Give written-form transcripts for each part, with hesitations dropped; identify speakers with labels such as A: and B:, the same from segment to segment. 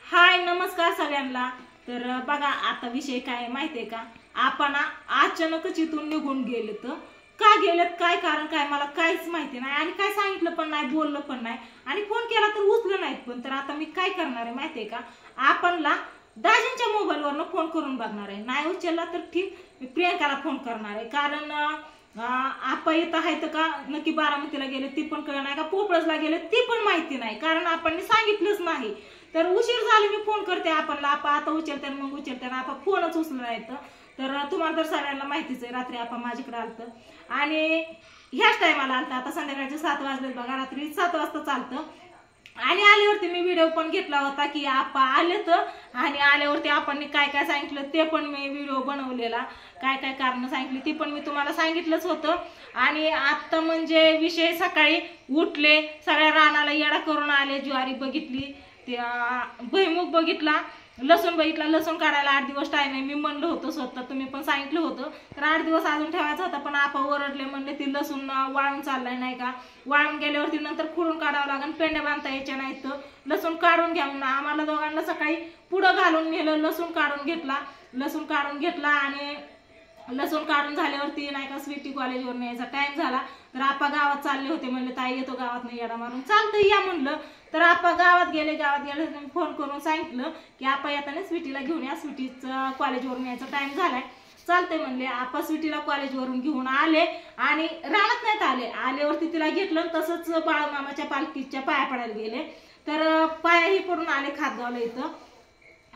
A: हाय नमस्कार सगळ्यांना। तर बघा आता विषय काय माहितीये का, आपण अचानकच इथून निघून गेले तर का गेलेत, काय कारण काय मला काहीच माहिती नाही आणि काय सांगितलं पण नाही, बोललं पण नाही आणि फोन केला तर उचललं नाहीत पण। तर आता मी काय करणार आहे माहितीये का, आपणला दाजींच्या मोबाईलवरनं फोन करून बघणार आहे। नाही उचलला तर ठीक, मी प्रियंकाला फोन करणार आहे। कारण आपण इथं आहेत का नक्की बारामतीला गेले ती पण कळलं नाही का, पोपळसला गेले ती पण माहिती नाही, कारण आपण सांगितलंच नाही। तर उशीर झाले, मी फोन करते आपणला, आपण आता उचलते मग उचलते ना, आपण फोनच उचलला नाही। तर तुम्हाला तर सगळ्यांना माहितीच आहे, रात्री आपण माझ्याकडे आलतं आणि ह्याच टायमाला आलतं। आता संध्याकाळचे 7 वाजले बघा, रात्री 7 वाजता चालतं। आणि आल्यावरती मी व्हिडिओ पण घेतला होता की आपा आले तर, आणि आल्यावरती आपण काय काय सांगितलं ते पण मी व्हिडिओ बनवलेला, काय काय कारण सांगितली ती पण मी तुम्हाला सांगितलंच होतं। आणि आता म्हणजे विषय सकाळी उठले, सगळ्या रानाला येडा करून आले, ज्वारी बघितली, त्या भुईमुग बघितला, लसूण बघितला। लसूण काढायला 8 दिवस टाइम आहे, मी म्हणलं होतं स्वतः, तुम्ही पण सांगितलं होतं। तर 8 दिवस अजून ठेवायचा होता, पण आपा ओरडले, म्हणले ती लसूण वाळून चाललाय नाही का, वाळून गेल्यावरती नंतर खुडून काढावं लागेल, पेंड्या बांधता यायच्या नाहीत, तर लसूण काढून घ्या म्हणून आम्हाला दोघांना सकाळी पुढं घालून नेलं, लसूण काढून घेतला। लसूण काढून घेतला आणि लसूण काढून झाल्यावरती नाही का स्वीटी कॉलेजवर न्यायचा टाइम झाला। तर आपा गावात चालले होते, म्हणले ताई येतो गावात नाही, येडा मारून चालतं या म्हणलं। तर आपा गावात गेले फोन करून सांगितलं की आपा येताना स्वीटीला घेऊन या, स्वीटीचं कॉलेजवरून यायचा टाइम झालाय, चालतंय म्हणले। आपा स्वीटीला कॉलेजवरून घेऊन आले आणि रानात नाहीत आले, आल्यावरती तिला घेतलं, तसंच बाळमामाच्या पालखीच्या पाया पडायला गेले। तर पायाही पडून आले खातगावला, इथं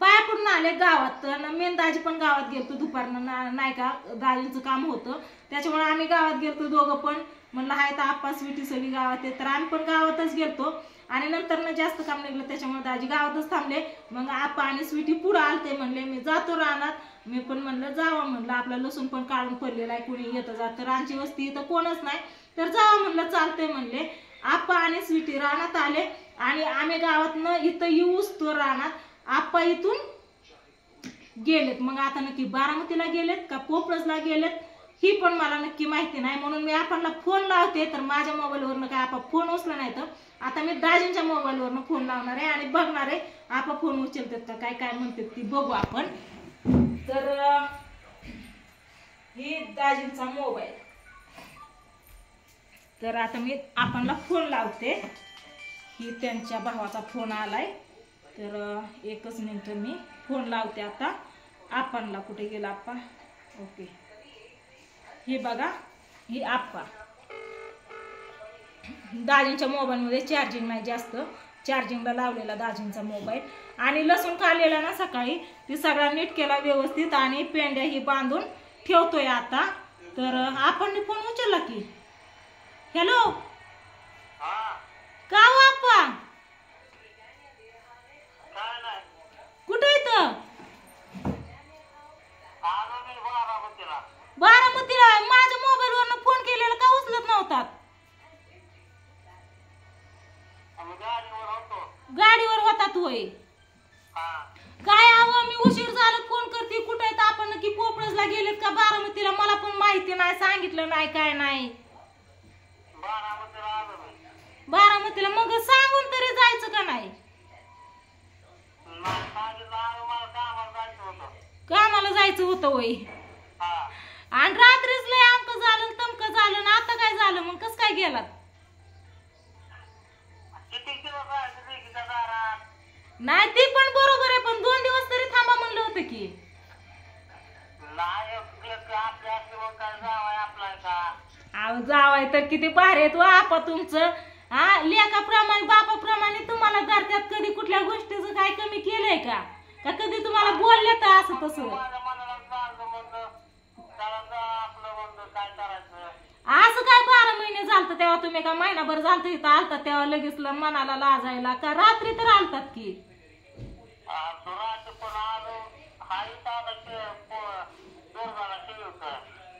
A: पाया पडून आले गावात। तर मेन दाजी पण गावात गेलतो दुपारनं, नाही का दाजींचं काम होतं त्याच्यामुळे आम्ही गावात गेलतो दोघं पण। म्हणलं हाय तर आप्पा स्वीटी सगळी गावात आहे, तर आम्ही पण गावातच गेलतो आणि नंतर जास्त काम निघलं त्याच्यामुळे दाजी गावातच थांबले। मग आप्पा आणि स्वीटी पुढं आलते, म्हणले मी जातो रानात, मी पण म्हणलं जावा, म्हणलं आपला लसूण पण काढून पडलेला आहे, कुणी येतं जातं, रानची वस्ती इथं कोणच नाही, तर जावा म्हणलं, चालतंय म्हणले। आप्पा आणि स्वीटी रानात आले आणि आम्ही गावातनं इथं येऊस तो रानात आप्पा इथून गेलेत। मग आता नक्की बारामतीला गेलेत का पोपळसला गेलेत ही पण मला नक्की माहिती नाही, म्हणून मी आपणला फोन लावते। तर माझ्या मोबाईलवरनं काय आपा फोन उचला नाही, तर आता मी दाजींच्या मोबाईलवरनं फोन लावणार आहे आणि बघणार आहे आपा फोन उचलतात का, काय काय म्हणतात ती बघू आपण। तर ही दाजींचा मोबाईल, तर आता मी आपणला फोन लावते, ही त्यांच्या भावाचा फोन आलाय, तर एकच मिनिट मी फोन लावते आता आपणला। कुठे गेला आप्पा, ओके हे बघा, ही आप्पा दाजींच्या मोबाईलमध्ये चार्जिंग नाही जास्त, चार्जिंगला लावलेला दाजींचा मोबाईल। आणि लसूण काढलेला ना सकाळी, ती सगळा नीट केला व्यवस्थित आणि पेंड्या ही बांधून ठेवतोय आता। तर आपण फोन उचलला की, हॅलो का हो आप्पा, कुठे येतं बारामतीला? माझ्या मोबाईलवरनं फोन केलेला का उचलत नव्हतात? गाडीवर होतात होय, काय हवं मी उशीर झाला फोन करते, कुठे येतं आपण नक्की पोपळसला गेलेत का बारामतीला, मला पण माहिती नाही, सांगितलं नाही काय नाही। बारामतीला मग सांगून तरी जायचं का नाही? कामाला जायचं होतं होय, आणि रात्रीच लय आमक झालं तमक झालं ना, आता काय झालं मग, कस काय गेलात? नाही ते पण बरोबर आहे, पण 2 दिवस तरी थांबा म्हणलं होतं की। अहो जावाय तर किती भारी आहेत आपा तुमचं, हा लेकाप्रमाणे बापाप्रमाणे तुम्हाला धरत्यात, कधी कुठल्या गोष्टीचं काय कमी केलंय का, का कधी तुम्हाला बोलले तर असं तसं? असं काय 12 महिने झालतं तेव्हा तुम्ही का महिनाभर झालतं इथं आलतात तेव्हा लगेच मनाला लाजायला, का रात्री तर आलतात की?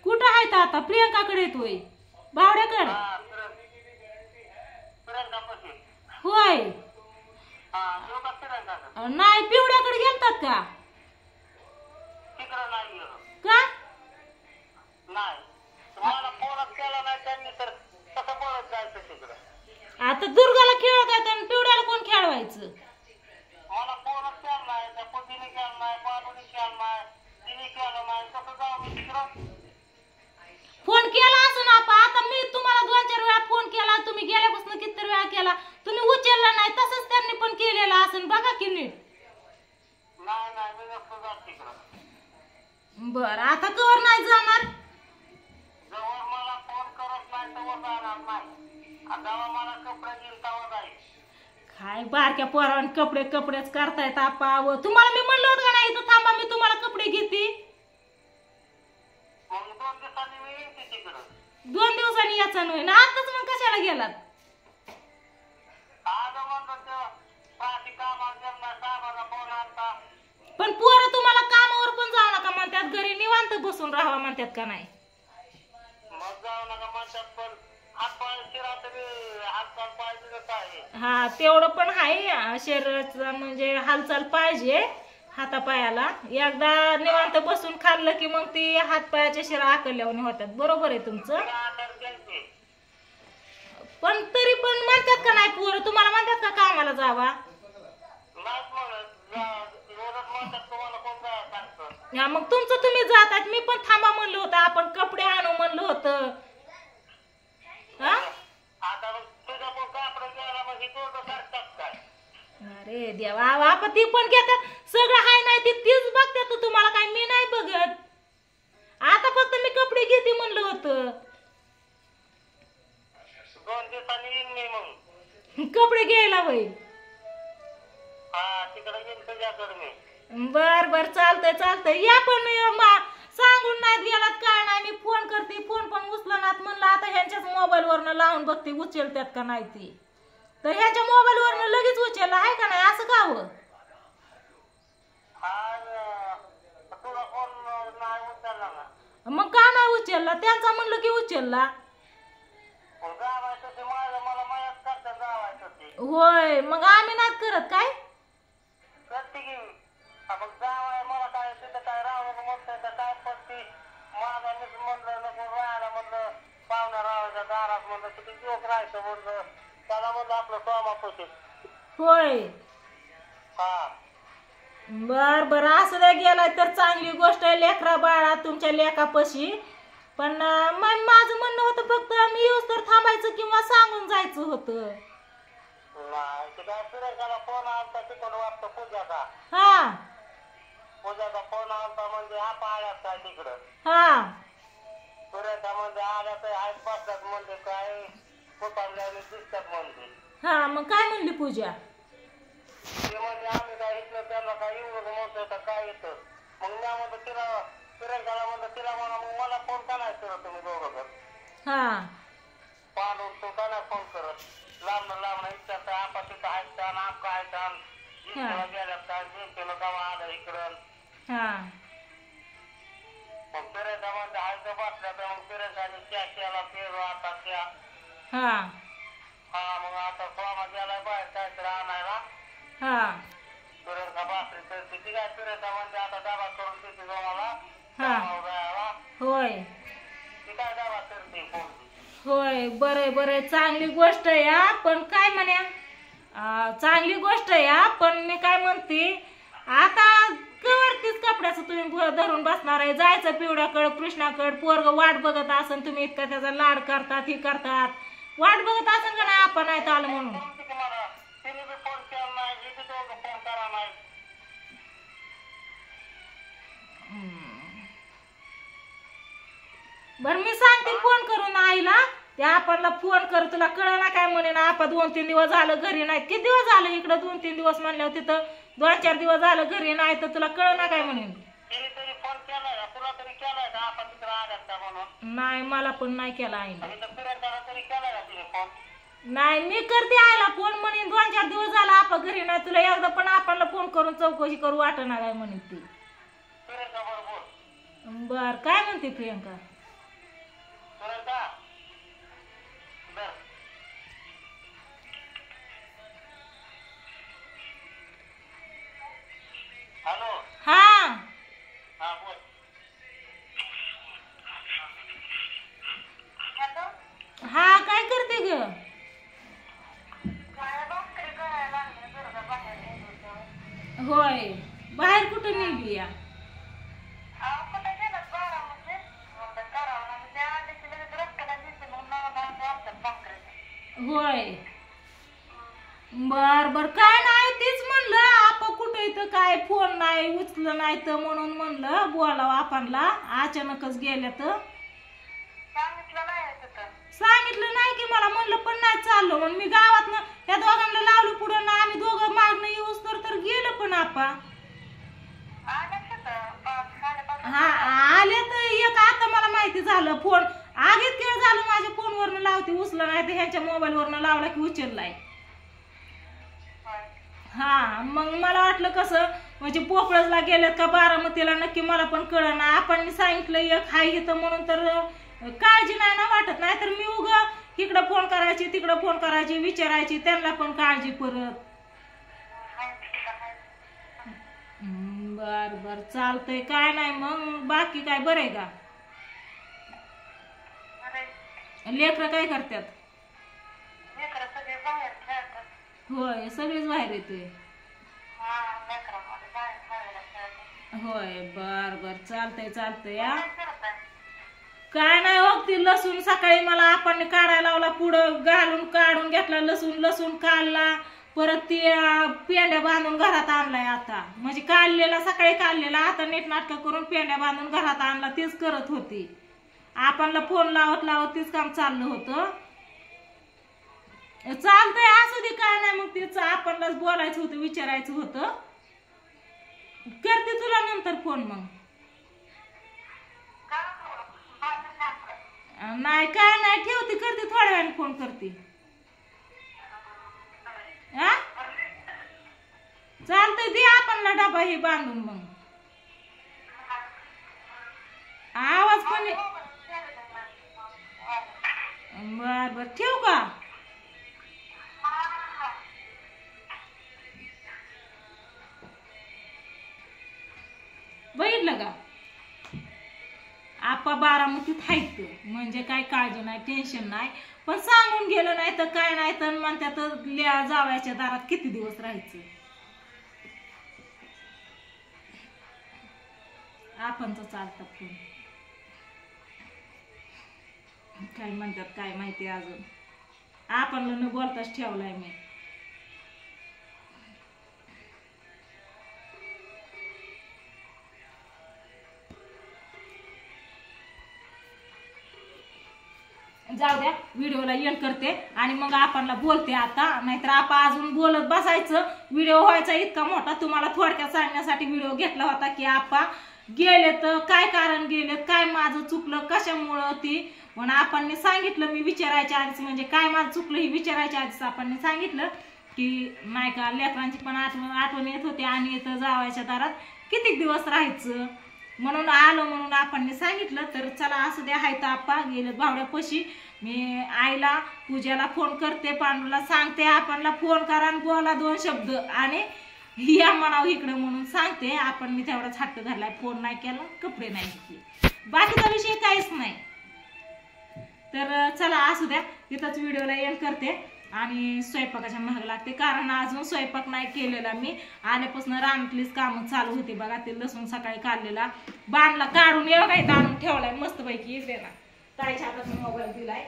A: कुठं आहेत आता? प्रियंकाकडे येतोय, बावड्याकडे होय? नाही पिवड्याकडे गेलतात का? का आता दुर्गाला खेळत आहेत आणि पिवड्याला कोण खेळवायचं? फोन केला असं ना आता मी तुम्हाला 2-4 वेळा फोन केला, तुम्ही गेल्यापासून किती वेळा केला, तुम्ही उचलला नाही. तसंच त्यांनी पण केलेला असेल बघा की नीट. बर आता कवर नाही जाणार. काय बारक्या पोरावाने कपडेच करतायत आपा. तुम्हाला मी म्हणलं होतं का नाही इथं थांबा मी तुम्हाला कपडे घेते. 2 दिवसांनी याचा नव्हे ना आताच मग कशाला गेलात. पण पोरं तुम्हाला कामावर पण जाऊ नका म्हणतात, घरी निवांत बसून राहावा म्हणतात का नाही. हा तेवढं पण आहे, शरीराचं म्हणजे हालचाल पाहिजे हातापायाला. एकदा निवांत बसून खाल्लं की मग ती हातपायाच्या शिरा आकलल्याने होतात. बरोबर आहे तुमचं. पण तरी पण म्हणतात का नाही पोरं तुम्हाला म्हणतात का कामाला जावा. हा मग तुमचं तुम्ही जातात, मी पण थांबा म्हणलं होतं, आपण कपडे आणू म्हणलं होतं. अरे देवा आपण ती पण घेतात सगळं हाय नाही ती तीच बघतात तू, तुम्हाला काय मी नाही बघत. आता फक्त मी कपडे घेते म्हणलं होतं.
B: 2 दिवसांनी येईन मी मग
A: कपडे घ्यायला वय.
B: तिकडे येईन तुझ्याकडे मी.
A: बर चालतंय या. पण सांगून नाही गेलात काय नाही. मी फोन करते, फोन पण उचलनात. म्हणलं आता ह्यांच्याच मोबाईल वरनं लावून बघते उचलतात का नाही ती. तर ह्याच्या मोबाईल वरनं लगेच उचलला आहे का नाही असं का हो. मग का नाही उचलला, त्यांचा म्हणलं की उचलला. होय मग आम्ही नाही करत काय. होय बर असं द्या गेलाय तर चांगली गोष्ट आहे. लेकरा बाळा तुमच्या लेकापाशी. पण माझं म्हणणं होतं फक्त मी येऊस तर थांबायचं किंवा सांगून जायचं होतं.
B: फोन आलता तिकडे वाटतं पूजाचा. पूजाचा फोन आलता म्हणजे आपा आल्यात काय तिकडं. सूर्याचा म्हणजे आल्या तर आहेत बसतात म्हणजे काय कुटारल्याने दिसतात म्हणजे.
A: मग काय म्हणली पूजा.
B: ते म्हणजे आम्ही काय इथलं त्यांना काय एवढं म्हणतोय तर काय येतं. मग मी म्हणतो तिला सूर्याला म्हणतो तिला म्हणा मग मला फोन का नाही करत तुम्ही दोघं. पाहून तो का नाही फोन करत. लांब विचारतं आपा तिथं आहेत का आप काय जिंकला गेल्यात का जिंकलं गावा आलं इकडं. मग फिरायचा म्हणजे हायचं बसल्या तर मग फिरायचा त्या केला पेरू आता त्या. मग आता स्वामा गेलाय बाहेर काहीतरी आणायला. फिरायचा बासरी तर किती काय फिरायचा म्हणजे आता डबा करून देते गव्हाला.
A: होय
B: ती काय डबा करते पोरगी.
A: होय बरे चांगली गोष्ट या. पण काय म्हण्या चांगली गोष्ट या. पण मी काय म्हणते आता कवरतीच कपड्याचं तुम्ही धरून बसणार आहे. जायचं पिवड्याकडं कृष्णाकडं. पोरग वाट बघत असन तुम्ही इतका त्याचा लाड करतात ही करतात. वाट बघत असन का नाही आपण नाही आलं म्हणून. बर मी सांगते फोन करून आईला. त्या आपणला फोन कर तुला कळ ना काय म्हणे ना आपण 2-3 दिवस झालं घरी नाही. किती दिवस झालं इकडं 2-3 दिवस म्हणल्यावर तिथं 2-4 दिवस झालं घरी नाही तर तुला कळ ना काय म्हणे. नाही मला पण नाही केला आईला. नाही मी करते आईला फोन म्हणे 2-4 दिवस झाला आपण घरी नाही. तुला एकदा पण आपल्याला फोन करून चौकशी करू वाटणार काय म्हणे ती. बर काय म्हणते प्रियंका. काय करते ग. होय बाहेर कुठं नेली या? होय बर बर, काय नाही तेच म्हणलं आपण कुठं इथं काय फोन नाही उचलं नाही तर म्हणून म्हणलं बोलावं आपणला. अचानकच गेल्या तर सांगितलं नाही की मला, म्हणलं पण नाही चाललो म्हणून मी गावात ना त्या दोघांना लावलं पुढं ना, आम्ही दोघं मागणं येऊस तर गेलं पण आपा. हा आले तर एक आता मला माहिती झालं फोन आगीत किंवा झालं माझ्या फोनवरनं लावते उचलं नाही तर ह्यांच्या मोबाईलवरनं लावला की उचललाय. हा मग मला वाटलं कसं म्हणजे पोपळजला गेलेत का बारामतीला नक्की मला पण कळना. आपण सांगितलं एक हाय इथं म्हणून तर काळजी नाही ना वाटत, नाही तर मी उगा इकडं फोन करायची तिकडं फोन करायची विचारायची त्यांना पण काळजी परत. बर बर चालतंय, काय नाही मग बाकी काय बरं आहे का? लेकरं काय करतात? होय सगळेच बाहेर येतोय. होय बर बर चालतंय चालतंय या. काय नाही हो ती लसूण सकाळी मला आपण काढायला लावला पुढं घालून काढून घेतला लसूण काढला परत ती पेंड्या बांधून घरात आणलाय आता. म्हणजे काढलेला सकाळी काढलेला आता नीट नाटक करून पेंड्या बांधून घरात आणला तेच करत होती. आपणला फोन लावत लावत तेच काम चाललं होतं. चालतंय असू दे काय नाही मग तेच आपणलाच बोलायचं होतं विचारायचं होतं. करते तुला नंतर फोन मग. नाही काय नाही ठेवते करते थोड्या वेळाने फोन करते. हा चालतंय दे आपणला डबा हे बांधून मग. आवाज पण बर बर ठेवू का? बघितलं का आपा बारामतीत हायत म्हणजे काय काळजी नाही टेन्शन नाही. पण सांगून गेलं नाही तर काय नाही तर म्हणतात जावयाच्या दारात किती दिवस राहायचं. आपणच चालतात फोन काय म्हणतात काय माहिती. अजून आपण न बोलताच ठेवलाय मी. जाऊ द्या व्हिडिओला एंड करते आणि मग आपणला बोलते आता, नाहीतर आपण अजून बोलत बसायचं. व्हिडिओ व्हायचा इतका मोठा. तुम्हाला थोडक्यात सांगण्यासाठी व्हिडिओ घेतला होता की आपण गेलेत काय कारण गेलेत काय माझं चुकलं कशामुळं ती म्हणून आपण सांगितलं. मी विचारायच्या आधीच म्हणजे काय माझं चुकलं हे विचारायच्या आधीच आपण सांगितलं की नाही का लेकरांची पण आठवण येत होती आणि इथं जावायच्या दारात किती दिवस राहायचं म्हणून आलो म्हणून आपण सांगितलं. तर चला असू द्या हाय तर आपा गेले भावड्यापाशी. मी आईला पूजाला फोन करते पांडूला सांगते आपणला फोन करा आणि बोला 2 शब्द आणि या म्हणावं इकडं म्हणून सांगते. आपण मी तेवढाच हट्ट धरलाय फोन नाही केला कपडे नाही घेतले बाकीचा विषय काहीच नाही. तर चला असू द्या इथंच व्हिडिओला एंड करते आणि स्वयंपाकाच्या महाग लागते कारण अजून स्वयंपाक नाही केलेला. मी आल्यापासून रानातलीच कामं चालू होती बघा. ते लसूण सकाळी काढलेला बांधला काढून एवढा काही आणून ठेवलाय मस्त पैकी इकडे ना ताईच्या हातात मोबाईल दिलाय.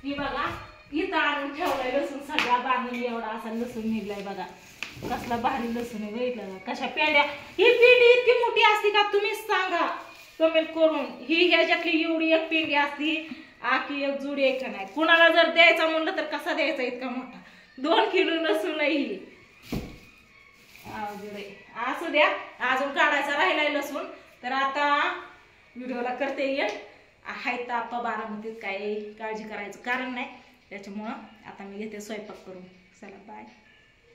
A: ही बघा इथं आणून ठेवलाय लसूण सगळा बांधून एवढा असा लसूण निघलाय बघा. कसला भारी लसूण आहे बघितलं का कशा पेंड्या. ही पेंडी इतकी मोठी असते का तुम्हीच सांगा कमेंट करून. ही ह्याच्यातली एवढी एक पेंडी असती आखी एक जुडी एक नाही. कुणाला जर द्यायचा म्हणलं तर कसा द्यायचा इतका मोठा 2 किलो लसूण ही. असू द्या अजून काढायचा राहिलाय लसूण. तर आता व्हिडिओला करते येईल हाय तर आपा बारामतीत काही काळजी करायचं कारण नाही त्याच्यामुळं आता मी घेते स्वयंपाक करून. चला बाय.